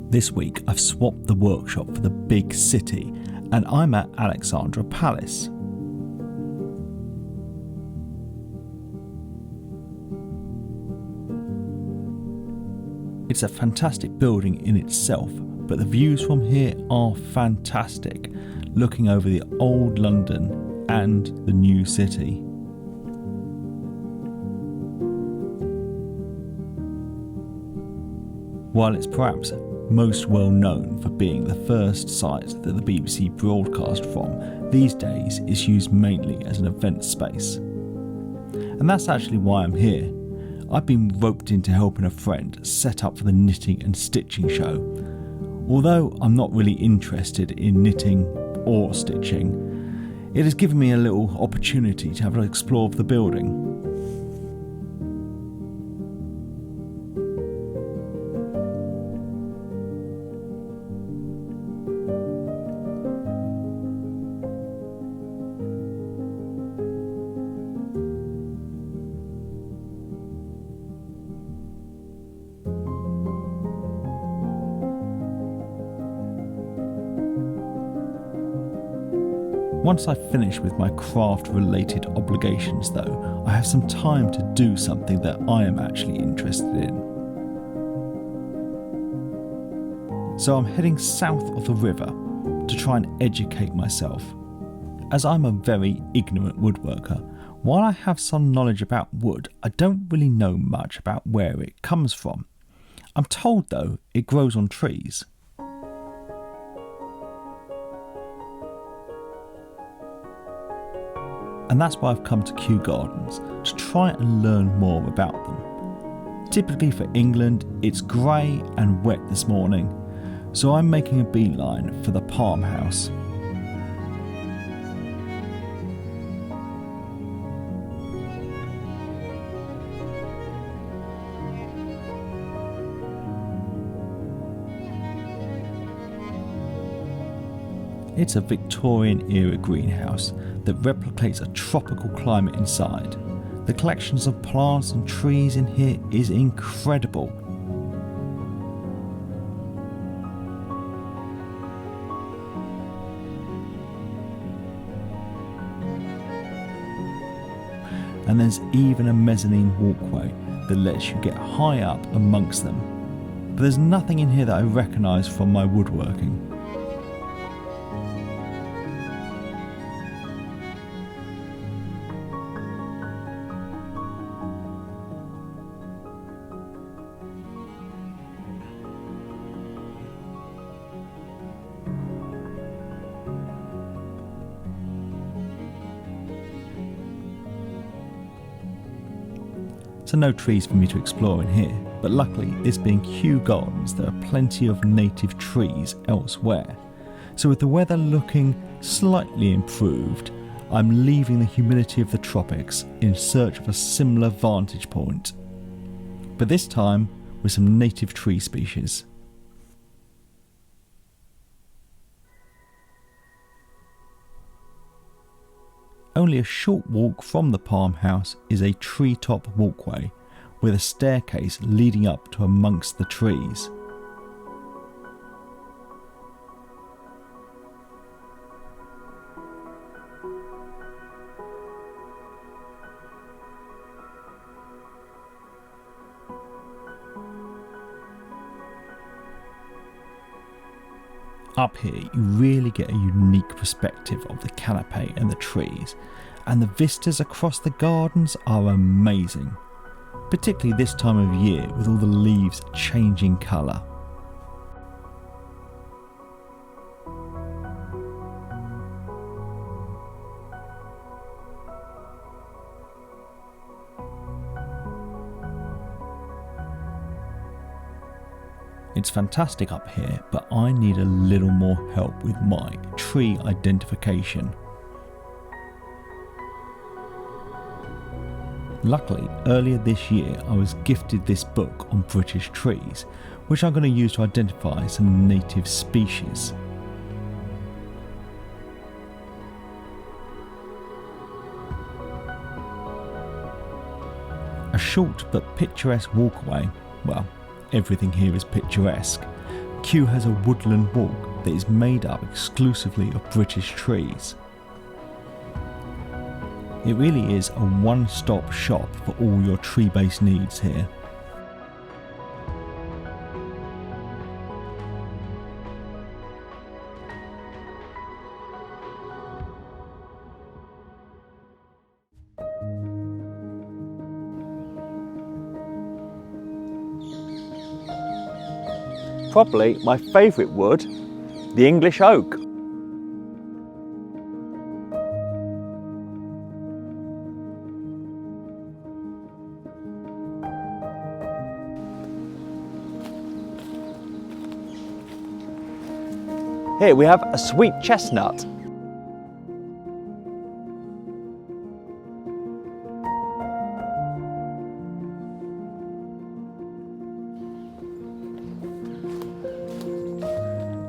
This week I've swapped the workshop for the big city and I'm at Alexandra Palace. It's a fantastic building in itself, but the views from here are fantastic, looking over the old London and the new city. While it's perhaps most well known for being the first site that the BBC broadcast from, these days it's used mainly as an event space. And that's actually why I'm here. I've been roped into helping a friend set up for the knitting and stitching show. Although I'm not really interested in knitting or stitching, it has given me a little opportunity to have an explore of the building. Once I've finished with my craft-related obligations though, I have some time to do something that I am actually interested in. So I'm heading south of the river to try and educate myself. As I'm a very ignorant woodworker, while I have some knowledge about wood, I don't really know much about where it comes from. I'm told though it grows on trees. And that's why I've come to Kew Gardens, to try and learn more about them. Typically for England, it's grey and wet this morning, so I'm making a beeline for the palm house. It's a Victorian-era greenhouse that replicates a tropical climate inside. The collections of plants and trees in here is incredible. And there's even a mezzanine walkway that lets you get high up amongst them. But there's nothing in here that I recognise from my woodworking. So no trees for me to explore in here, but luckily this being Kew Gardens there are plenty of native trees elsewhere. So with the weather looking slightly improved, I'm leaving the humidity of the tropics in search of a similar vantage point, but this time with some native tree species. Only a short walk from the palm house is a treetop walkway with a staircase leading up to amongst the trees. Up here you really get a unique perspective of the canopy and the trees, and the vistas across the gardens are amazing, particularly this time of year with all the leaves changing colour. It's fantastic up here, but I need a little more help with my tree identification. Luckily, earlier this year I was gifted this book on British trees, which I'm going to use to identify some native species. A short but picturesque walkway, well, everything here is picturesque, Kew has a woodland walk that is made up exclusively of British trees. It really is a one-stop shop for all your tree-based needs here. Probably my favourite wood, the English oak. Here we have a sweet chestnut.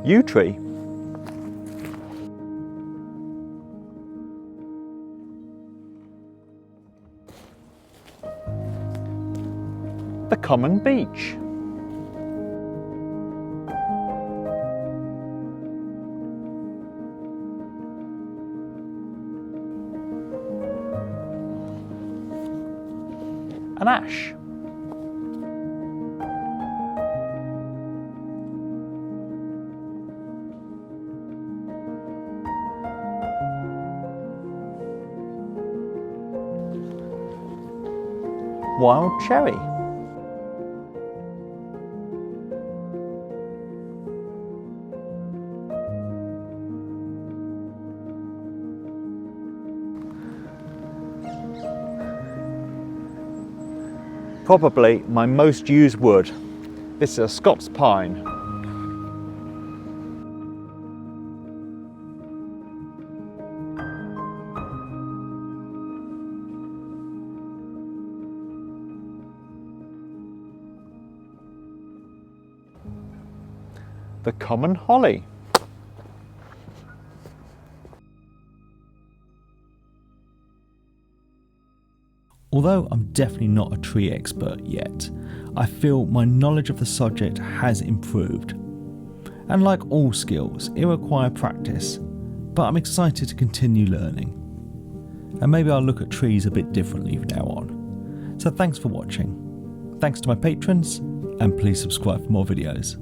Yew tree. The common beech. An ash. Wild cherry. Probably my most used wood. This is a Scots pine. The common holly. Although I'm definitely not a tree expert yet, I feel my knowledge of the subject has improved. And like all skills, it requires practice, but I'm excited to continue learning. And maybe I'll look at trees a bit differently from now on. So thanks for watching. Thanks to my patrons, and please subscribe for more videos.